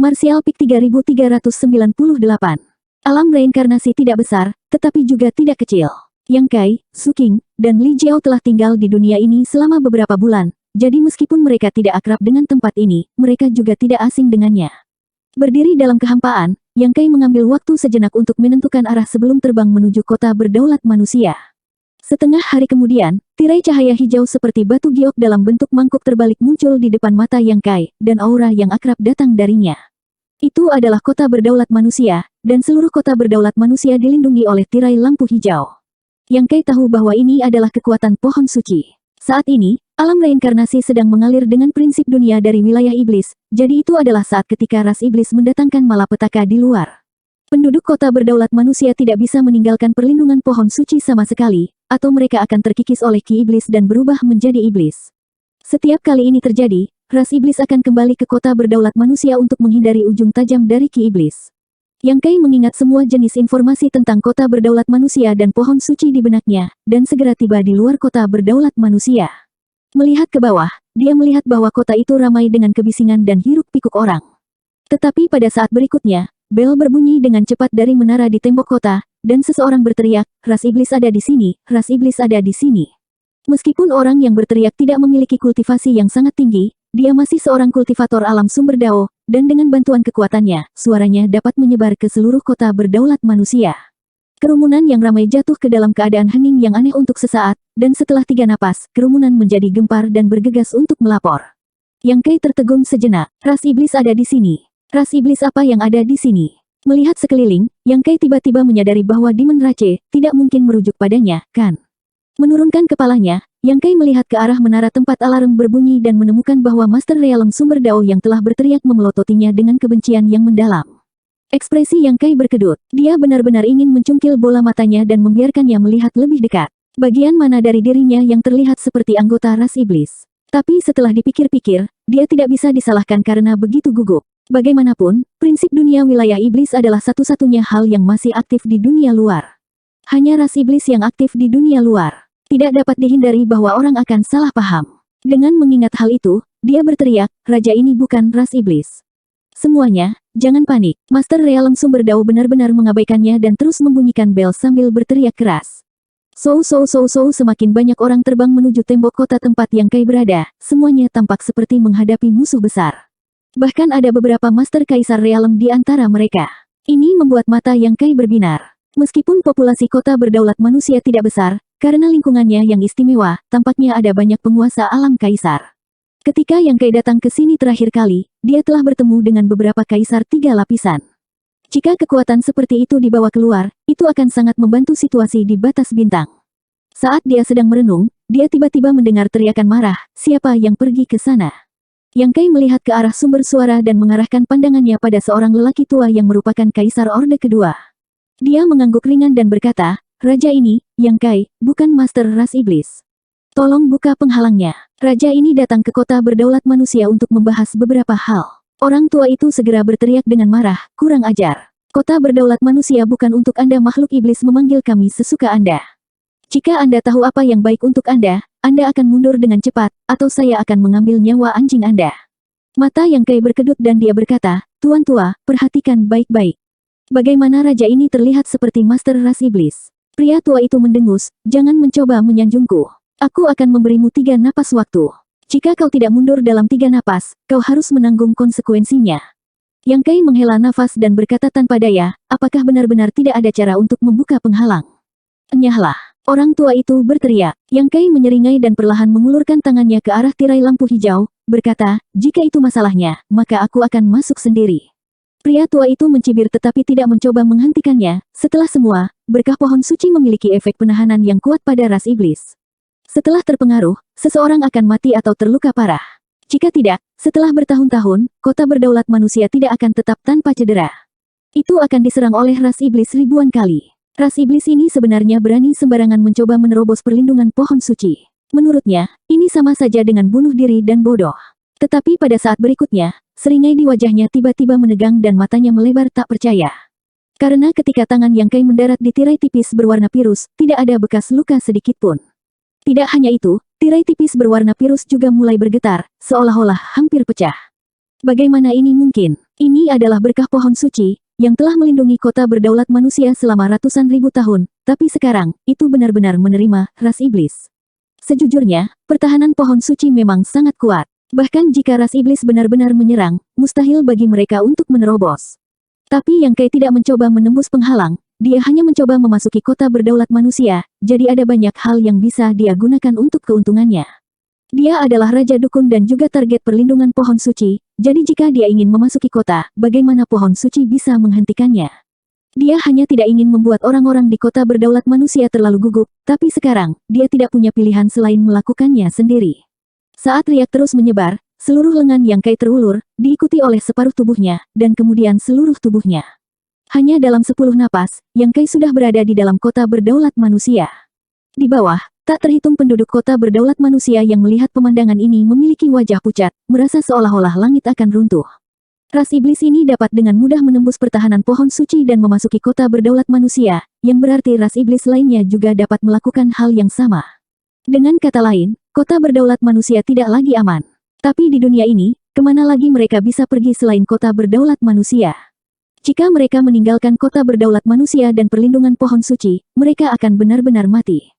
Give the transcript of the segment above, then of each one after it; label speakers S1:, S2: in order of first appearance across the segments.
S1: Martial Peak 3398. Alam reinkarnasi tidak besar, tetapi juga tidak kecil. Yang Kai, Su Qing, dan Li Jiao telah tinggal di dunia ini selama beberapa bulan, jadi meskipun mereka tidak akrab dengan tempat ini, mereka juga tidak asing dengannya. Berdiri dalam kehampaan, Yang Kai mengambil waktu sejenak untuk menentukan arah sebelum terbang menuju kota berdaulat manusia. Setengah hari kemudian, tirai cahaya hijau seperti batu giok dalam bentuk mangkuk terbalik muncul di depan mata Yang Kai, dan aura yang akrab datang darinya. Itu adalah kota berdaulat manusia, dan seluruh kota berdaulat manusia dilindungi oleh tirai lampu hijau. Yang Kai tahu bahwa ini adalah kekuatan pohon suci. Saat ini, alam reinkarnasi sedang mengalir dengan prinsip dunia dari wilayah iblis, jadi itu adalah saat ketika ras iblis mendatangkan malapetaka di luar. Penduduk kota berdaulat manusia tidak bisa meninggalkan perlindungan pohon suci sama sekali, atau mereka akan terkikis oleh ki iblis dan berubah menjadi iblis. Setiap kali ini terjadi, ras iblis akan kembali ke kota berdaulat manusia untuk menghindari ujung tajam dari ki iblis. Yang Kai mengingat semua jenis informasi tentang kota berdaulat manusia dan pohon suci di benaknya, dan segera tiba di luar kota berdaulat manusia. Melihat ke bawah, dia melihat bahwa kota itu ramai dengan kebisingan dan hiruk-pikuk orang. Tetapi pada saat berikutnya, bel berbunyi dengan cepat dari menara di tembok kota, dan seseorang berteriak, "Ras iblis ada di sini, ras iblis ada di sini." Meskipun orang yang berteriak tidak memiliki kultivasi yang sangat tinggi, dia masih seorang kultivator alam sumber dao, dan dengan bantuan kekuatannya, suaranya dapat menyebar ke seluruh kota berdaulat manusia. Kerumunan yang ramai jatuh ke dalam keadaan hening yang aneh untuk sesaat, dan setelah 3 napas, kerumunan menjadi gempar dan bergegas untuk melapor. Yang Kai tertegun sejenak, ras iblis ada di sini. Ras iblis apa yang ada di sini? Melihat sekeliling, Yang Kai tiba-tiba menyadari bahwa Demon Rache tidak mungkin merujuk padanya, kan? Menurunkan kepalanya, Yang Kai melihat ke arah menara tempat alarm berbunyi dan menemukan bahwa Master Realm sumber dao yang telah berteriak memelototinya dengan kebencian yang mendalam. Ekspresi Yang Kai berkedut, dia benar-benar ingin mencungkil bola matanya dan membiarkannya melihat lebih dekat. Bagian mana dari dirinya yang terlihat seperti anggota ras iblis. Tapi setelah dipikir-pikir, dia tidak bisa disalahkan karena begitu gugup. Bagaimanapun, prinsip dunia wilayah iblis adalah satu-satunya hal yang masih aktif di dunia luar. Hanya ras iblis yang aktif di dunia luar. Tidak dapat dihindari bahwa orang akan salah paham. Dengan mengingat hal itu, dia berteriak, "Raja ini bukan ras iblis." Semuanya, jangan panik. Master Realm sumber dao benar-benar mengabaikannya dan terus membunyikan bel sambil berteriak keras. Semakin banyak orang terbang menuju tembok kota tempat Yang Kai berada, semuanya tampak seperti menghadapi musuh besar. Bahkan ada beberapa Master Kaisar Realm di antara mereka. Ini membuat mata Yang Kai berbinar. Meskipun populasi kota berdaulat manusia tidak besar, karena lingkungannya yang istimewa, tampaknya ada banyak penguasa alam kaisar. Ketika Yang Kai datang ke sini terakhir kali, dia telah bertemu dengan beberapa kaisar 3 lapisan. Jika kekuatan seperti itu dibawa keluar, itu akan sangat membantu situasi di batas bintang. Saat dia sedang merenung, dia tiba-tiba mendengar teriakan marah, "Siapa yang pergi ke sana?" Yang Kai melihat ke arah sumber suara dan mengarahkan pandangannya pada seorang lelaki tua yang merupakan kaisar Orde Kedua. Dia mengangguk ringan dan berkata, "Raja ini, Yang Kai, bukan Master Ras Iblis. Tolong buka penghalangnya." Raja ini datang ke kota berdaulat manusia untuk membahas beberapa hal. Orang tua itu segera berteriak dengan marah, "Kurang ajar. Kota berdaulat manusia bukan untuk Anda makhluk iblis memanggil kami sesuka Anda. Jika Anda tahu apa yang baik untuk Anda akan mundur dengan cepat, atau saya akan mengambil nyawa anjing Anda." Mata Yang Kai berkedut dan dia berkata, "Tuan tua, perhatikan baik-baik. Bagaimana raja ini terlihat seperti Master Ras Iblis." Pria tua itu mendengus, "Jangan mencoba menyanjungku. Aku akan memberimu 3 napas waktu. Jika kau tidak mundur dalam 3 napas, kau harus menanggung konsekuensinya." Yang Kai menghela nafas dan berkata tanpa daya, "Apakah benar-benar tidak ada cara untuk membuka penghalang?" "Enyahlah." Orang tua itu berteriak. Yang Kai menyeringai dan perlahan mengulurkan tangannya ke arah tirai lampu hijau, berkata, "Jika itu masalahnya, maka aku akan masuk sendiri." Pria tua itu mencibir tetapi tidak mencoba menghentikannya. Setelah semua, berkah pohon suci memiliki efek penahanan yang kuat pada ras iblis. Setelah terpengaruh, seseorang akan mati atau terluka parah. Jika tidak, setelah bertahun-tahun, kota berdaulat manusia tidak akan tetap tanpa cedera. Itu akan diserang oleh ras iblis ribuan kali. Ras iblis ini sebenarnya berani sembarangan mencoba menerobos perlindungan pohon suci. Menurutnya, ini sama saja dengan bunuh diri dan bodoh. Tetapi pada saat berikutnya, seringai di wajahnya tiba-tiba menegang dan matanya melebar tak percaya. Karena ketika tangan Yang Kai mendarat di tirai tipis berwarna pirus, tidak ada bekas luka sedikit pun. Tidak hanya itu, tirai tipis berwarna pirus juga mulai bergetar, seolah-olah hampir pecah. Bagaimana ini mungkin? Ini adalah berkah pohon suci, yang telah melindungi kota berdaulat manusia selama ratusan ribu tahun, tapi sekarang, itu benar-benar menerima ras iblis. Sejujurnya, pertahanan pohon suci memang sangat kuat. Bahkan jika ras iblis benar-benar menyerang, mustahil bagi mereka untuk menerobos. Tapi Yang Kai tidak mencoba menembus penghalang, dia hanya mencoba memasuki kota berdaulat manusia, jadi ada banyak hal yang bisa dia gunakan untuk keuntungannya. Dia adalah Raja Dukun dan juga target perlindungan pohon suci, jadi jika dia ingin memasuki kota, bagaimana pohon suci bisa menghentikannya? Dia hanya tidak ingin membuat orang-orang di kota berdaulat manusia terlalu gugup, tapi sekarang, dia tidak punya pilihan selain melakukannya sendiri. Saat riak terus menyebar, seluruh lengan Yang Kai terulur, diikuti oleh separuh tubuhnya, dan kemudian seluruh tubuhnya. Hanya dalam 10 napas, Yang Kai sudah berada di dalam kota berdaulat manusia. Di bawah, tak terhitung penduduk kota berdaulat manusia yang melihat pemandangan ini memiliki wajah pucat, merasa seolah-olah langit akan runtuh. Ras iblis ini dapat dengan mudah menembus pertahanan pohon suci dan memasuki kota berdaulat manusia, yang berarti ras iblis lainnya juga dapat melakukan hal yang sama. Dengan kata lain, kota berdaulat manusia tidak lagi aman. Tapi di dunia ini, kemana lagi mereka bisa pergi selain kota berdaulat manusia? Jika mereka meninggalkan kota berdaulat manusia dan perlindungan pohon suci, mereka akan benar-benar mati.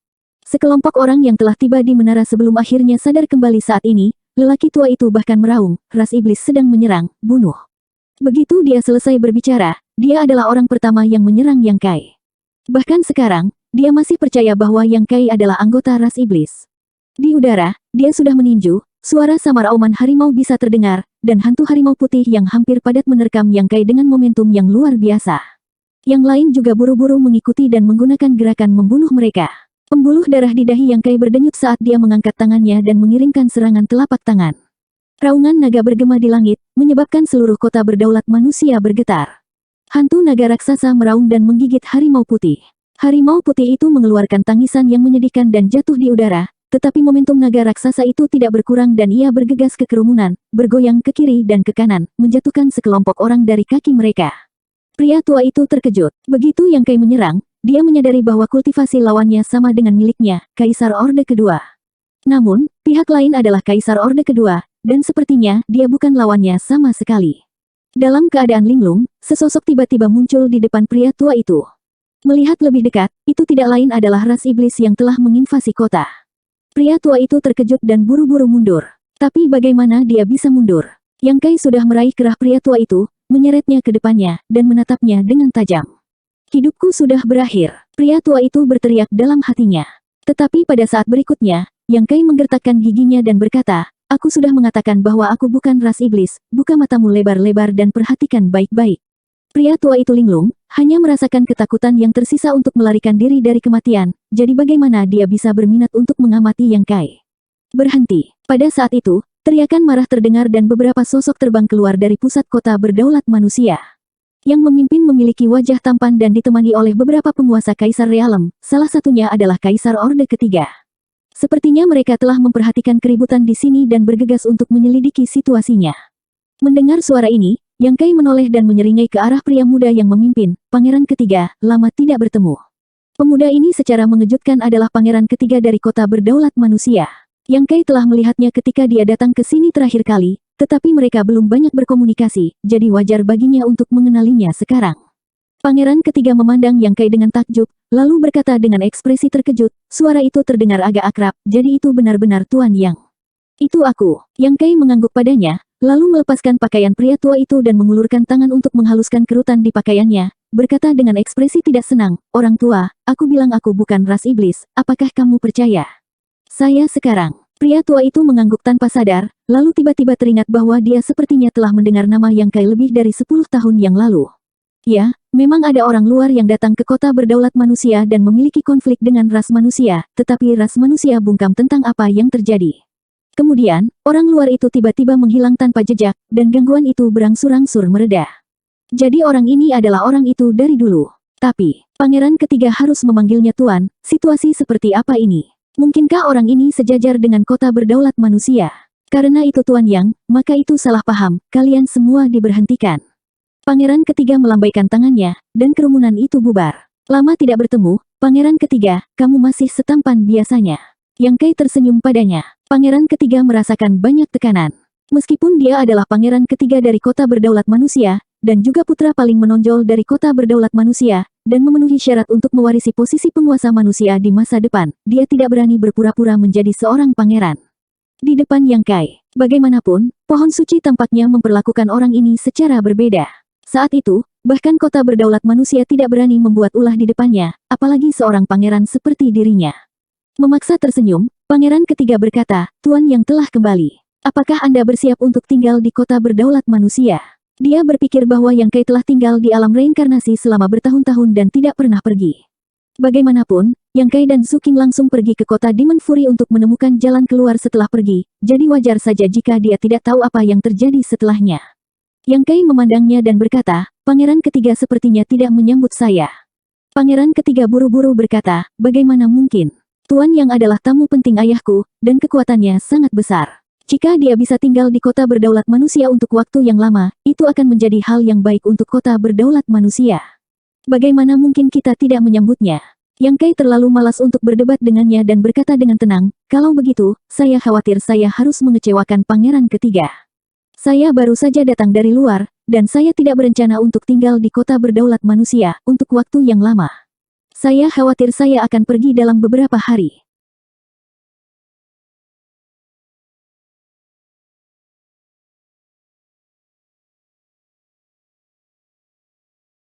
S1: Sekelompok orang yang telah tiba di menara sebelum akhirnya sadar kembali saat ini, lelaki tua itu bahkan meraung, ras iblis sedang menyerang, bunuh. Begitu dia selesai berbicara, dia adalah orang pertama yang menyerang Yang Kai. Bahkan sekarang, dia masih percaya bahwa Yang Kai adalah anggota ras iblis. Di udara, dia sudah meninju, suara samar auman harimau bisa terdengar, dan hantu harimau putih yang hampir padat menerkam Yang Kai dengan momentum yang luar biasa. Yang lain juga buru-buru mengikuti dan menggunakan gerakan membunuh mereka. Pembuluh darah di dahi Yang Kai berdenyut saat dia mengangkat tangannya dan mengirimkan serangan telapak tangan. Raungan naga bergema di langit, menyebabkan seluruh kota berdaulat manusia bergetar. Hantu naga raksasa meraung dan menggigit harimau putih. Harimau putih itu mengeluarkan tangisan yang menyedihkan dan jatuh di udara, tetapi momentum naga raksasa itu tidak berkurang dan ia bergegas ke kerumunan, bergoyang ke kiri dan ke kanan, menjatuhkan sekelompok orang dari kaki mereka. Pria tua itu terkejut. Begitu Yang Kai menyerang, dia menyadari bahwa kultivasi lawannya sama dengan miliknya, Kaisar Orde Kedua. Namun, pihak lain adalah Kaisar Orde Kedua, dan sepertinya dia bukan lawannya sama sekali. Dalam keadaan linglung, sesosok tiba-tiba muncul di depan pria tua itu. Melihat lebih dekat, itu tidak lain adalah ras iblis yang telah menginvasi kota. Pria tua itu terkejut dan buru-buru mundur. Tapi bagaimana dia bisa mundur? Yang Kai sudah meraih kerah pria tua itu, menyeretnya ke depannya, dan menatapnya dengan tajam. Hidupku sudah berakhir, pria tua itu berteriak dalam hatinya. Tetapi pada saat berikutnya, Yang Kai menggertakkan giginya dan berkata, aku sudah mengatakan bahwa aku bukan ras iblis, buka matamu lebar-lebar dan perhatikan baik-baik. Pria tua itu linglung, hanya merasakan ketakutan yang tersisa untuk melarikan diri dari kematian, jadi bagaimana dia bisa berminat untuk mengamati Yang Kai? Berhenti. Pada saat itu, teriakan marah terdengar dan beberapa sosok terbang keluar dari pusat kota berdaulat manusia. Yang memimpin memiliki wajah tampan dan ditemani oleh beberapa penguasa Kaisar Realem, salah satunya adalah Kaisar Orde Ketiga. Sepertinya mereka telah memperhatikan keributan di sini dan bergegas untuk menyelidiki situasinya. Mendengar suara ini, Yang Kai menoleh dan menyeringai ke arah pria muda yang memimpin, Pangeran Ketiga, lama tidak bertemu. Pemuda ini secara mengejutkan adalah Pangeran Ketiga dari kota berdaulat manusia. Yang Kai telah melihatnya ketika dia datang ke sini terakhir kali, tetapi mereka belum banyak berkomunikasi, jadi wajar baginya untuk mengenalinya sekarang. Pangeran Ketiga memandang Yang Kai dengan takjub, lalu berkata dengan ekspresi terkejut, suara itu terdengar agak akrab, jadi itu benar-benar Tuan Yang. Itu aku. Yang Kai mengangguk padanya, lalu melepaskan pakaian pria tua itu dan mengulurkan tangan untuk menghaluskan kerutan di pakaiannya, berkata dengan ekspresi tidak senang, orang tua, aku bilang aku bukan ras iblis, apakah kamu percaya? Saya sekarang. Pria tua itu mengangguk tanpa sadar, lalu tiba-tiba teringat bahwa dia sepertinya telah mendengar nama Yang Kai lebih dari 10 tahun yang lalu. Ya, memang ada orang luar yang datang ke kota berdaulat manusia dan memiliki konflik dengan ras manusia, tetapi ras manusia bungkam tentang apa yang terjadi. Kemudian, orang luar itu tiba-tiba menghilang tanpa jejak, dan gangguan itu berangsur-angsur mereda. Jadi orang ini adalah orang itu dari dulu. Tapi, Pangeran Ketiga harus memanggilnya Tuan, situasi seperti apa ini? Mungkinkah orang ini sejajar dengan kota berdaulat manusia? Karena itu Tuan Yang, maka itu salah paham, kalian semua diberhentikan. Pangeran Ketiga melambaikan tangannya, dan kerumunan itu bubar. Lama tidak bertemu, Pangeran Ketiga, kamu masih setampan biasanya. Yang Kai tersenyum padanya. Pangeran Ketiga merasakan banyak tekanan. Meskipun dia adalah pangeran ketiga dari kota berdaulat manusia, dan juga putra paling menonjol dari kota berdaulat manusia, dan memenuhi syarat untuk mewarisi posisi penguasa manusia di masa depan, dia tidak berani berpura-pura menjadi seorang pangeran. Di depan Yang Kai, bagaimanapun, pohon suci tampaknya memperlakukan orang ini secara berbeda. Saat itu, bahkan kota berdaulat manusia tidak berani membuat ulah di depannya, apalagi seorang pangeran seperti dirinya. Memaksa tersenyum, pangeran ketiga berkata, "Tuan yang telah kembali. Apakah Anda bersiap untuk tinggal di kota berdaulat manusia?" Dia berpikir bahwa Yang Kai telah tinggal di alam reinkarnasi selama bertahun-tahun dan tidak pernah pergi. Bagaimanapun, Yang Kai dan Suking langsung pergi ke kota Demon Fury untuk menemukan jalan keluar setelah pergi, jadi wajar saja jika dia tidak tahu apa yang terjadi setelahnya. Yang Kai memandangnya dan berkata, "Pangeran ketiga sepertinya tidak menyambut saya." Pangeran ketiga buru-buru berkata, "Bagaimana mungkin? Tuan yang adalah tamu penting ayahku, dan kekuatannya sangat besar. Jika dia bisa tinggal di kota berdaulat manusia untuk waktu yang lama, itu akan menjadi hal yang baik untuk kota berdaulat manusia. Bagaimana mungkin kita tidak menyambutnya?" Yang Kai terlalu malas untuk berdebat dengannya dan berkata dengan tenang, "Kalau begitu, saya khawatir saya harus mengecewakan pangeran ketiga. Saya baru saja datang dari luar, dan saya tidak berencana untuk tinggal di kota berdaulat manusia untuk waktu yang lama. Saya khawatir saya akan pergi dalam beberapa hari.